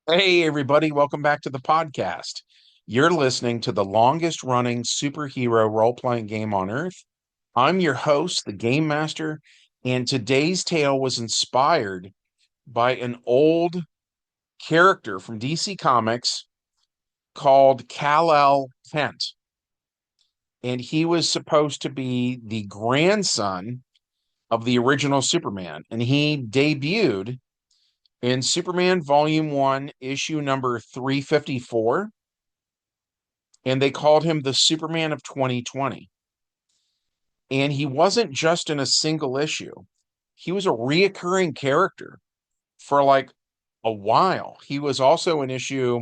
Hey, everybody, welcome back to the podcast. You're listening to the longest running superhero role playing game on earth. I'm your host, the Game Master, and today's tale was inspired by an old character from DC Comics called Kal-El Kent. And he was supposed to be the grandson of the original Superman. And he debuted in Superman Volume 1, issue number 354, and they called him the Superman of 2020. And he wasn't just in a single issue, he was a reoccurring character for like a while. He was also in issue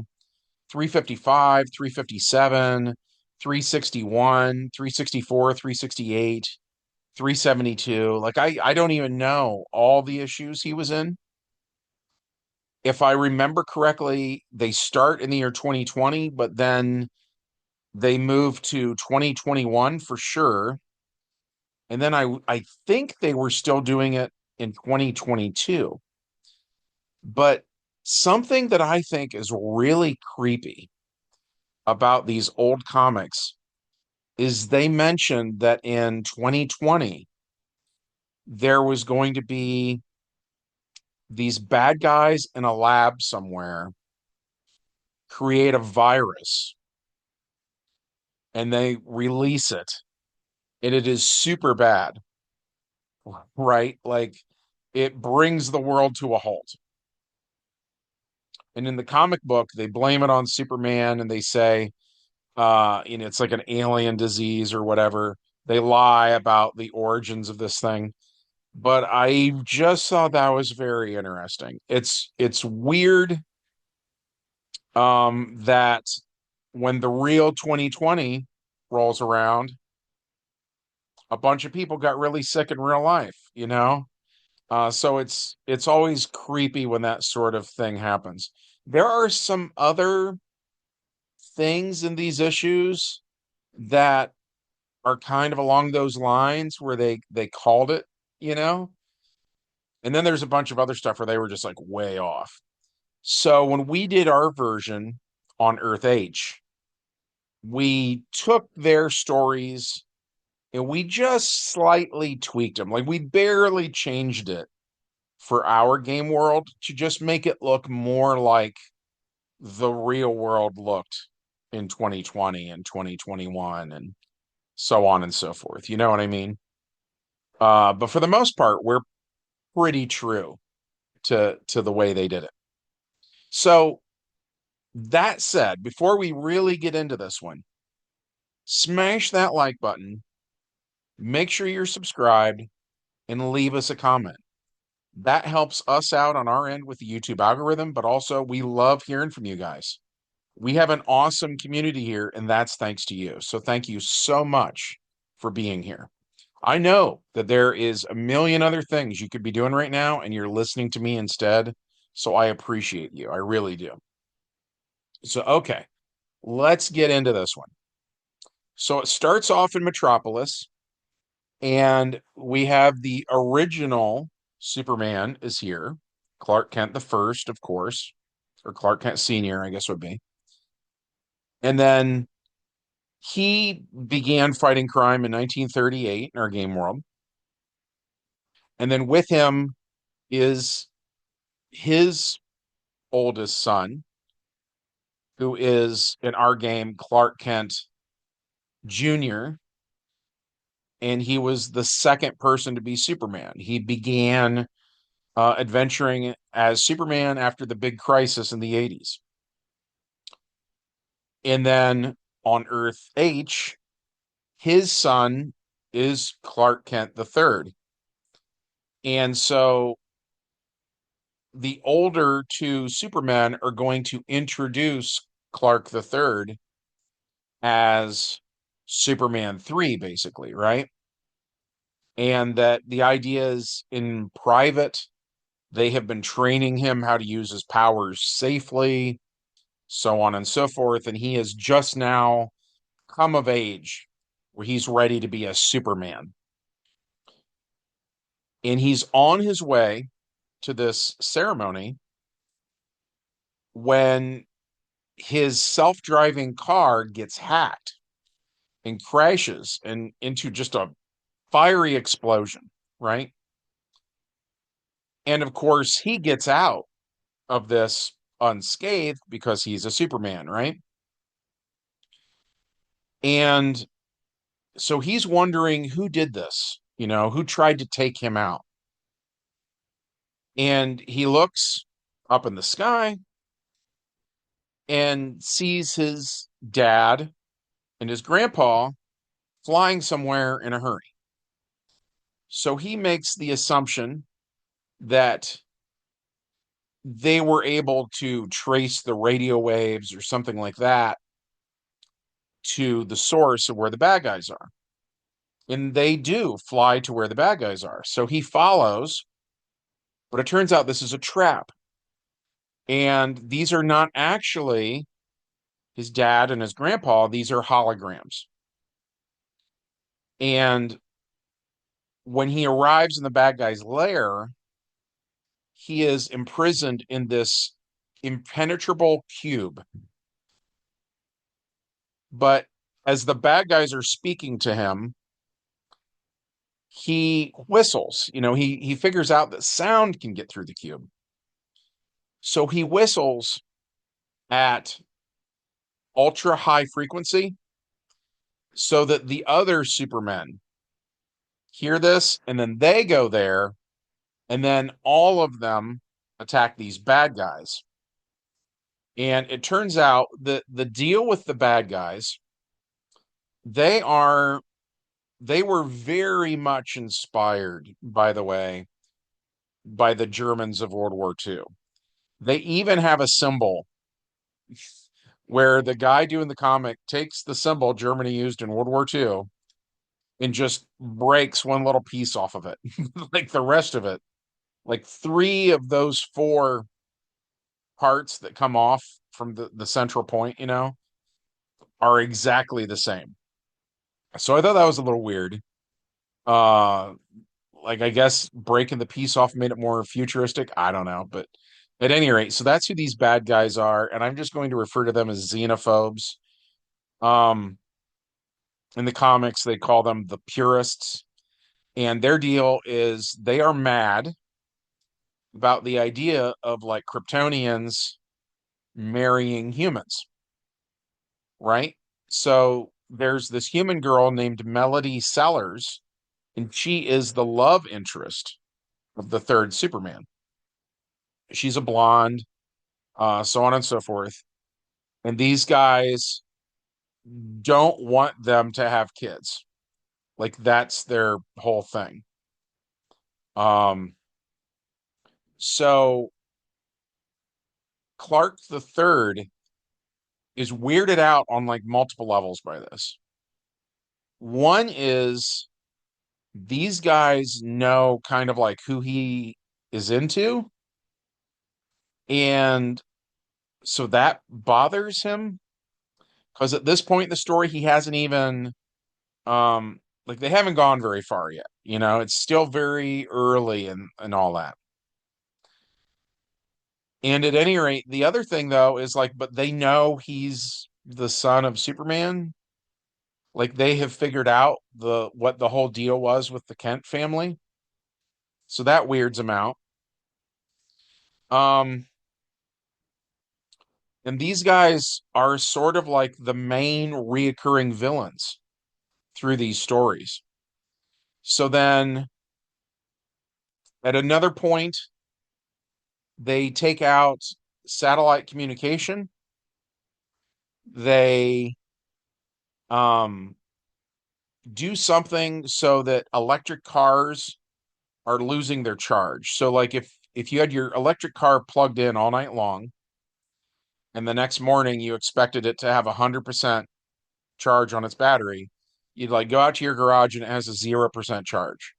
355, 357, 361, 364, 368, 372. Like I don't even know all the issues he was in. If I remember correctly, they start in the year 2020, but then they moved to 2021 for sure. And then I think they were still doing it in 2022. But something that I think is really creepy about these old comics is they mentioned that in 2020 there was going to be these bad guys in a lab somewhere create a virus and they release it, and it is super bad, right? Like it brings the world to a halt. And in the comic book, they blame it on Superman and they say, it's like an alien disease or whatever. They lie about the origins of this thing. But I just thought that was very interesting. It's weird that when the real 2020 rolls around, a bunch of people got really sick in real life. So it's always creepy when that sort of thing happens. There are some other things in these issues that are kind of along those lines where they called it, you know? And then there's a bunch of other stuff where they were just like way off. So when we did our version on Earth H, we took their stories and we just slightly tweaked them. Like we barely changed it for our game world to just make it look more like the real world looked in 2020 and 2021 and so on and so forth. You know what I mean? But for the most part, we're pretty true to the way they did it. So that said, before we really get into this one, smash that like button, make sure you're subscribed, and leave us a comment. That helps us out on our end with the YouTube algorithm, but also we love hearing from you guys. We have an awesome community here, and that's thanks to you. So thank you so much for being here. I know that there is a million other things you could be doing right now, and you're listening to me instead. So I appreciate you. I really do. So, okay, let's get into this one. So it starts off in Metropolis, and we have the original Superman is here. Clark Kent the first, of course, or Clark Kent Sr., I guess would be. And then he began fighting crime in 1938 in our game world. And then with him is his oldest son, who is in our game Clark Kent Jr., and he was the second person to be Superman. He began adventuring as Superman after the big crisis in the 80s. And then on Earth H, his son is Clark Kent the third. And so the older two Supermen are going to introduce Clark the third as Superman 3, basically, right? And that the idea is in private, they have been training him how to use his powers safely, so on and so forth. And he has just now come of age where he's ready to be a Superman. And he's on his way to this ceremony when his self-driving car gets hacked and crashes and into just a fiery explosion, right? And of course, he gets out of this unscathed because he's a Superman, right? And so he's wondering who did this, who tried to take him out. And he looks up in the sky and sees his dad and his grandpa flying somewhere in a hurry. So he makes the assumption that they were able to trace the radio waves or something like that to the source of where the bad guys are. And they do fly to where the bad guys are. So he follows, but it turns out this is a trap. And these are not actually his dad and his grandpa, these are holograms. And when he arrives in the bad guy's lair, he is imprisoned in this impenetrable cube. But as the bad guys are speaking to him, he whistles. He figures out that sound can get through the cube. So he whistles at ultra high frequency so that the other Supermen hear this and then they go there and then all of them attack these bad guys. And it turns out that the deal with the bad guys, they are they were very much inspired, by the way, by the Germans of World War II. They even have a symbol where the guy doing the comic takes the symbol Germany used in World War II and just breaks one little piece off of it. Like the rest of it, like three of those four parts that come off from the central point, are exactly the same. So I thought that was a little weird. Uh like I guess breaking the piece off made it more futuristic. I don't know, but at any rate, so that's who these bad guys are, and I'm just going to refer to them as xenophobes. Um, in the comics, they call them the purists, and their deal is they are mad about the idea of like Kryptonians marrying humans, right? So there's this human girl named Melody Sellers, and she is the love interest of the third Superman. She's a blonde, so on and so forth. And these guys don't want them to have kids. Like that's their whole thing. Um, so Clark the Third is weirded out on like multiple levels by this. One is these guys know kind of like who he is into, and so that bothers him because at this point in the story, he hasn't even like they haven't gone very far yet. It's still very early and all that. And at any rate, the other thing though is like, but they know he's the son of Superman. Like they have figured out the what the whole deal was with the Kent family. So that weirds him out. Um, and these guys are sort of like the main reoccurring villains through these stories. So then at another point, they take out satellite communication. They um do something so that electric cars are losing their charge. So like if you had your electric car plugged in all night long and the next morning you expected it to have 100% charge on its battery, you'd like go out to your garage and it has a 0% charge.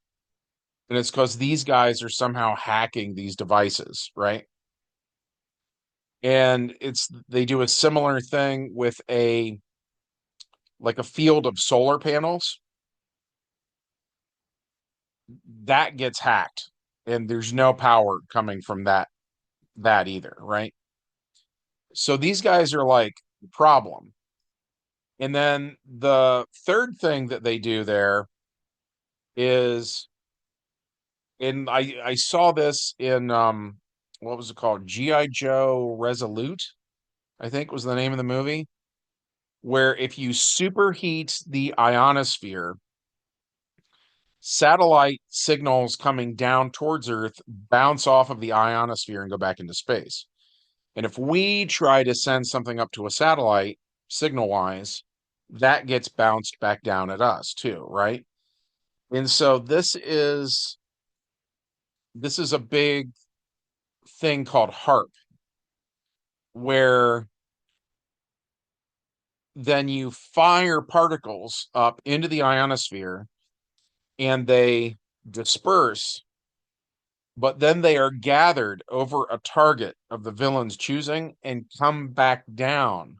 And it's because these guys are somehow hacking these devices, right? And they do a similar thing with a field of solar panels that gets hacked and there's no power coming from that either, right? So these guys are like the problem. And then the third thing that they do there is, and I saw this in what was it called? G.I. Joe Resolute, I think was the name of the movie, where if you superheat the ionosphere, satellite signals coming down towards Earth bounce off of the ionosphere and go back into space. And if we try to send something up to a satellite, signal wise, that gets bounced back down at us too, right? And so this is a big thing called HARP, where then you fire particles up into the ionosphere and they disperse, but then they are gathered over a target of the villain's choosing and come back down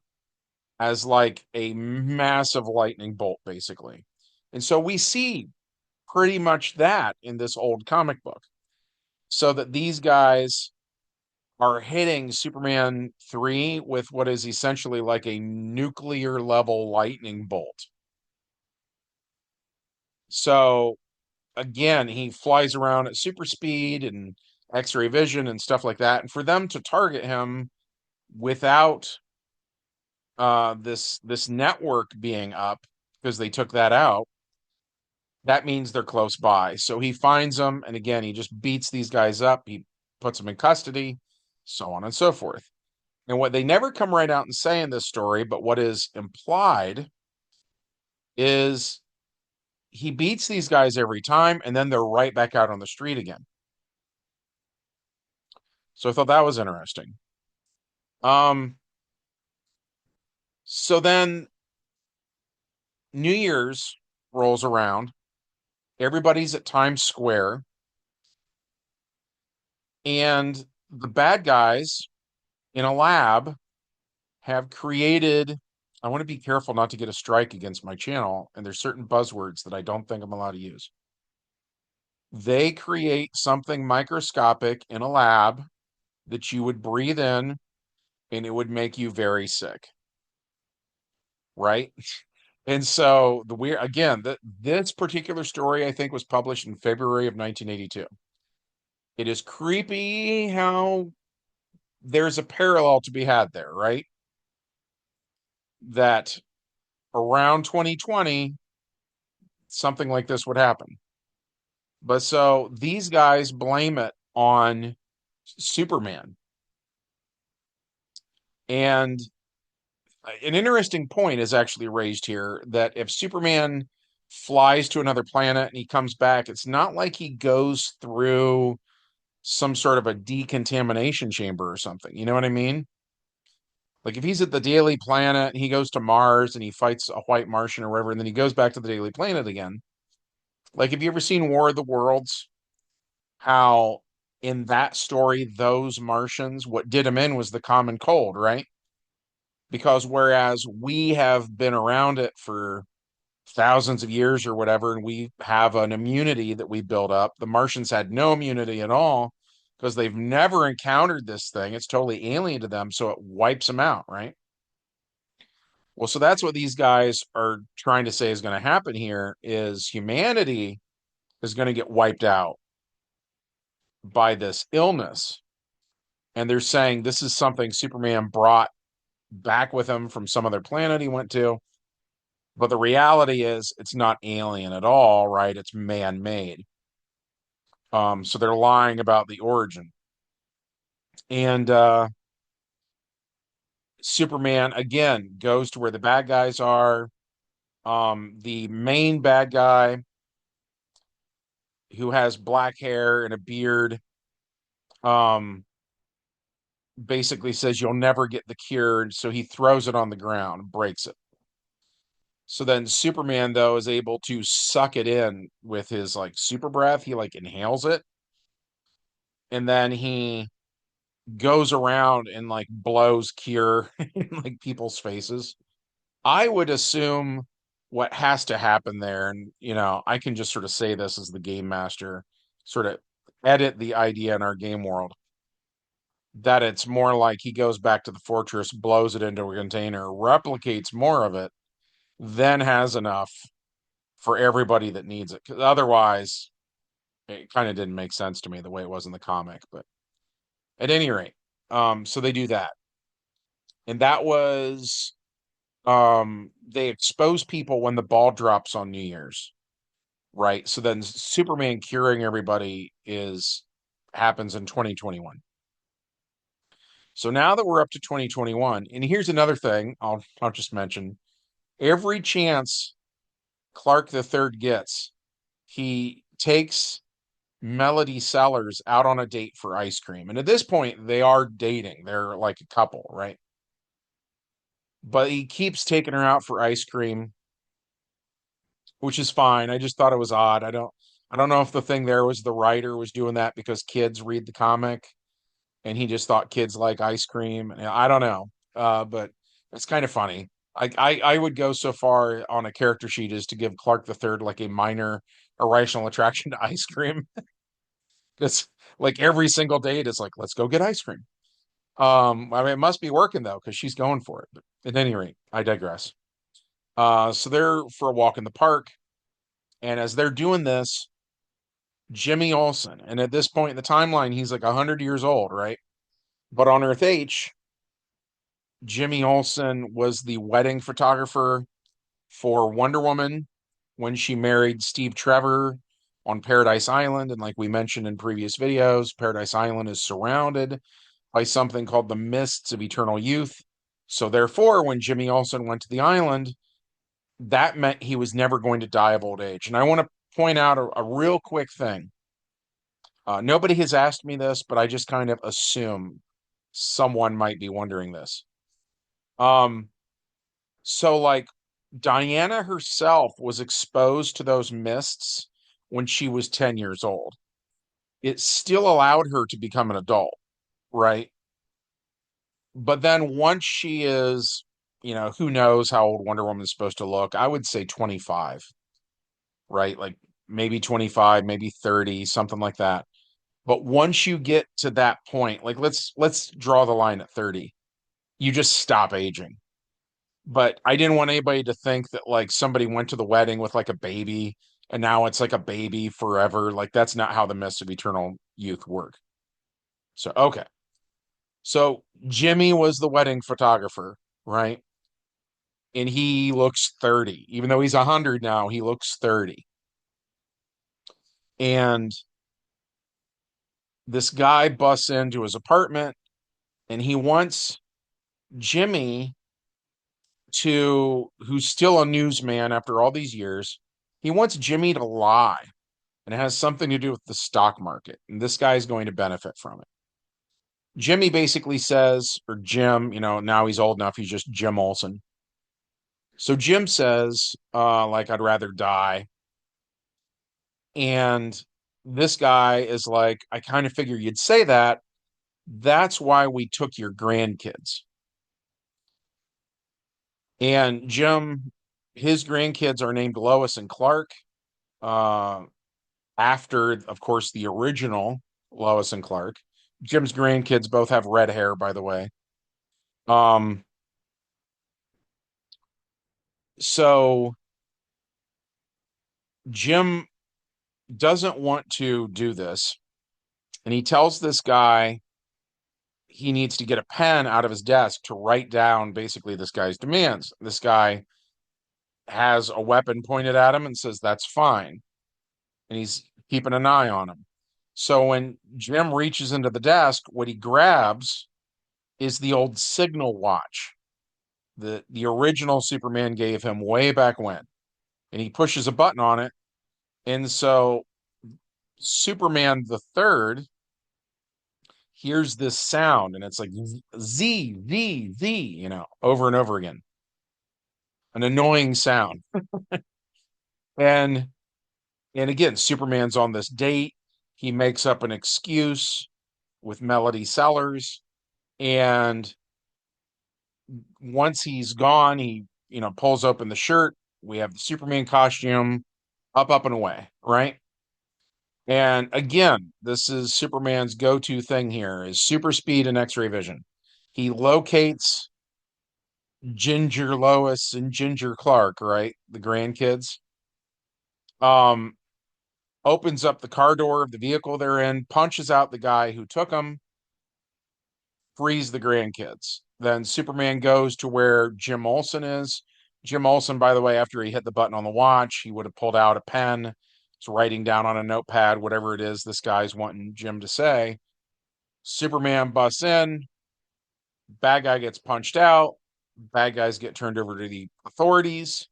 as like a massive lightning bolt, basically. And so we see pretty much that in this old comic book. So that these guys are hitting Superman 3 with what is essentially like a nuclear level lightning bolt. So again, he flies around at super speed and X-ray vision and stuff like that. And for them to target him without this network being up, because they took that out, that means they're close by. So he finds them, and again, he just beats these guys up. He puts them in custody, so on and so forth. And what they never come right out and say in this story, but what is implied is he beats these guys every time, and then they're right back out on the street again. So I thought that was interesting. Um, so then New Year's rolls around. Everybody's at Times Square, and the bad guys in a lab have created. I want to be careful not to get a strike against my channel, and there's certain buzzwords that I don't think I'm allowed to use. They create something microscopic in a lab that you would breathe in and it would make you very sick, right? And so the weird again, that this particular story I think was published in February of 1982. It is creepy how there's a parallel to be had there, right? That around 2020 something like this would happen. But so these guys blame it on Superman. And an interesting point is actually raised here that if Superman flies to another planet and he comes back, it's not like he goes through some sort of a decontamination chamber or something. You know what I mean? Like if he's at the Daily Planet and he goes to Mars and he fights a white Martian or whatever, and then he goes back to the Daily Planet again. Like, have you ever seen War of the Worlds? How in that story, those Martians, what did them in was the common cold, right? Because whereas we have been around it for thousands of years or whatever, and we have an immunity that we build up, the Martians had no immunity at all because they've never encountered this thing. It's totally alien to them, so it wipes them out, right? Well, so that's what these guys are trying to say is going to happen here is humanity is going to get wiped out by this illness. And they're saying this is something Superman brought back with him from some other planet he went to. But the reality is it's not alien at all, right? It's man-made. So they're lying about the origin. And Superman again goes to where the bad guys are. The main bad guy who has black hair and a beard um basically says you'll never get the cure, so he throws it on the ground, breaks it. So then Superman though is able to suck it in with his like super breath. He like inhales it and then he goes around and like blows cure in like people's faces. I would assume what has to happen there, and I can just sort of say this as the game master, sort of edit the idea in our game world. that it's more like he goes back to the fortress, blows it into a container, replicates more of it, then has enough for everybody that needs it. 'Cause otherwise, it kind of didn't make sense to me the way it was in the comic. But at any rate, so they do that. And that was they expose people when the ball drops on New Year's, right? So then Superman curing everybody is happens in 2021. So now that we're up to 2021, and here's another thing I'll just mention. Every chance Clark the Third gets, he takes Melody Sellers out on a date for ice cream. And at this point, they are dating. They're like a couple, right? But he keeps taking her out for ice cream, which is fine. I just thought it was odd. I don't know if the thing there was the writer was doing that because kids read the comic and he just thought kids like ice cream. I don't know. But it's kind of funny. I would go so far on a character sheet as to give Clark the Third like a minor irrational attraction to ice cream. Because like every single date is like, let's go get ice cream. I mean, it must be working though, because she's going for it. But at any rate, I digress. So they're for a walk in the park, and as they're doing this, Jimmy Olsen, and at this point in the timeline, he's like 100 years old, right? But on Earth H, Jimmy Olsen was the wedding photographer for Wonder Woman when she married Steve Trevor on Paradise Island. And like we mentioned in previous videos, Paradise Island is surrounded by something called the Mists of Eternal Youth. So therefore, when Jimmy Olsen went to the island, that meant he was never going to die of old age. And I want to point out a real quick thing. Nobody has asked me this, but I just kind of assume someone might be wondering this. Um, so like Diana herself was exposed to those mists when she was 10 years old. It still allowed her to become an adult, right? But then once she is, who knows how old Wonder Woman is supposed to look? I would say 25, right? Like maybe 25, maybe 30, something like that. But once you get to that point, like let's draw the line at 30. You just stop aging. But I didn't want anybody to think that like somebody went to the wedding with like a baby and now it's like a baby forever. Like that's not how the Mists of Eternal Youth work. So okay. So Jimmy was the wedding photographer, right? And he looks 30. Even though he's 100 now, he looks 30. And this guy busts into his apartment and he wants Jimmy to, who's still a newsman after all these years, he wants Jimmy to lie. And it has something to do with the stock market. And this guy is going to benefit from it. Jimmy basically says, or Jim, now he's old enough, he's just Jim Olsen. So Jim says, like, I'd rather die. And this guy is like, I kind of figure you'd say that. That's why we took your grandkids. And Jim, his grandkids are named Lois and Clark, uh, after, of course, the original Lois and Clark. Jim's grandkids both have red hair, by the way. Um, so Jim doesn't want to do this, and he tells this guy he needs to get a pen out of his desk to write down basically this guy's demands. This guy has a weapon pointed at him and says, that's fine. And he's keeping an eye on him. So when Jim reaches into the desk, what he grabs is the old signal watch that the original Superman gave him way back when. And he pushes a button on it. And so Superman the third hears this sound and it's like Z, Z, Z, over and over again. An annoying sound. And again, Superman's on this date. He makes up an excuse with Melody Sellers. And once he's gone, he, pulls open the shirt. We have the Superman costume up, and away, right? And again, this is Superman's go-to thing here is super speed and X-ray vision. He locates Ginger Lois and Ginger Clark, right? The grandkids. Um, Opens up the car door of the vehicle they're in, punches out the guy who took them, frees the grandkids. Then Superman goes to where Jim Olsen is. Jim Olsen, by the way, after he hit the button on the watch, he would have pulled out a pen. He's writing down on a notepad whatever it is this guy's wanting Jim to say. Superman busts in, bad guy gets punched out, bad guys get turned over to the authorities.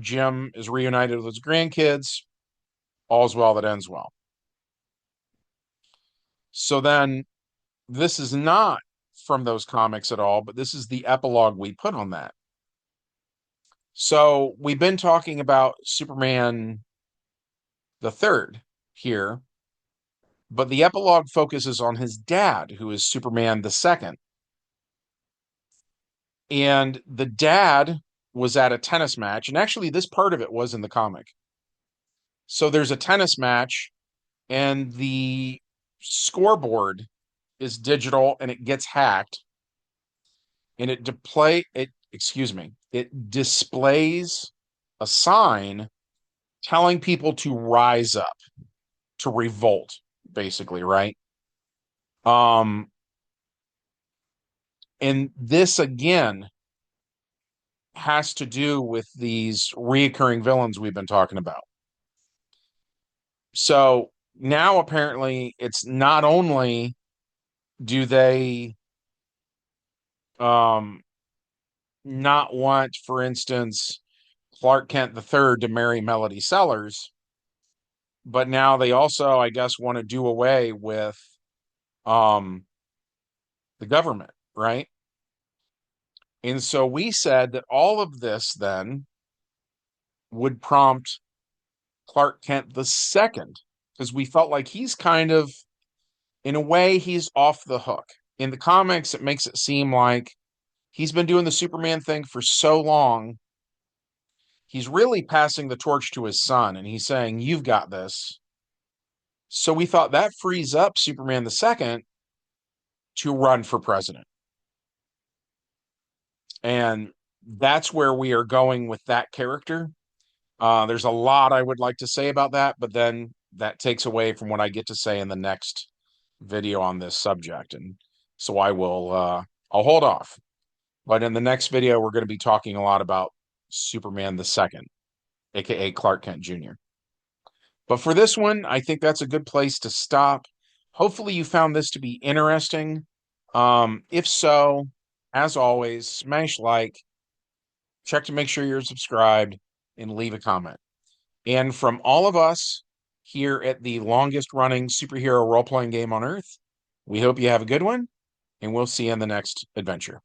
Jim is reunited with his grandkids. All's well that ends well. So then this is not from those comics at all, but this is the epilogue we put on that. So we've been talking about Superman the third here, but the epilogue focuses on his dad, who is Superman the second. And the dad was at a tennis match, and actually, this part of it was in the comic. So there's a tennis match, and the scoreboard is digital and it gets hacked, and it displays a sign telling people to rise up, to revolt, basically, right? Um, and this again has to do with these reoccurring villains we've been talking about. So now apparently it's not only do they um not want, for instance, Clark Kent the third to marry Melody Sellers, but now they also, I guess, want to do away with um the government, right? And so we said that all of this then would prompt Clark Kent the second, because we felt like he's kind of, in a way, he's off the hook. In the comics, it makes it seem like he's been doing the Superman thing for so long. He's really passing the torch to his son, and he's saying, "You've got this." So we thought that frees up Superman the second to run for president. And that's where we are going with that character. There's a lot I would like to say about that, but then that takes away from what I get to say in the next video on this subject. And so I'll hold off. But in the next video, we're going to be talking a lot about Superman the second, aka Clark Kent Jr. But for this one, I think that's a good place to stop. Hopefully, you found this to be interesting. If so, as always, smash like, check to make sure you're subscribed, and leave a comment. And from all of us here at the longest running superhero role playing game on earth, we hope you have a good one, and we'll see you in the next adventure.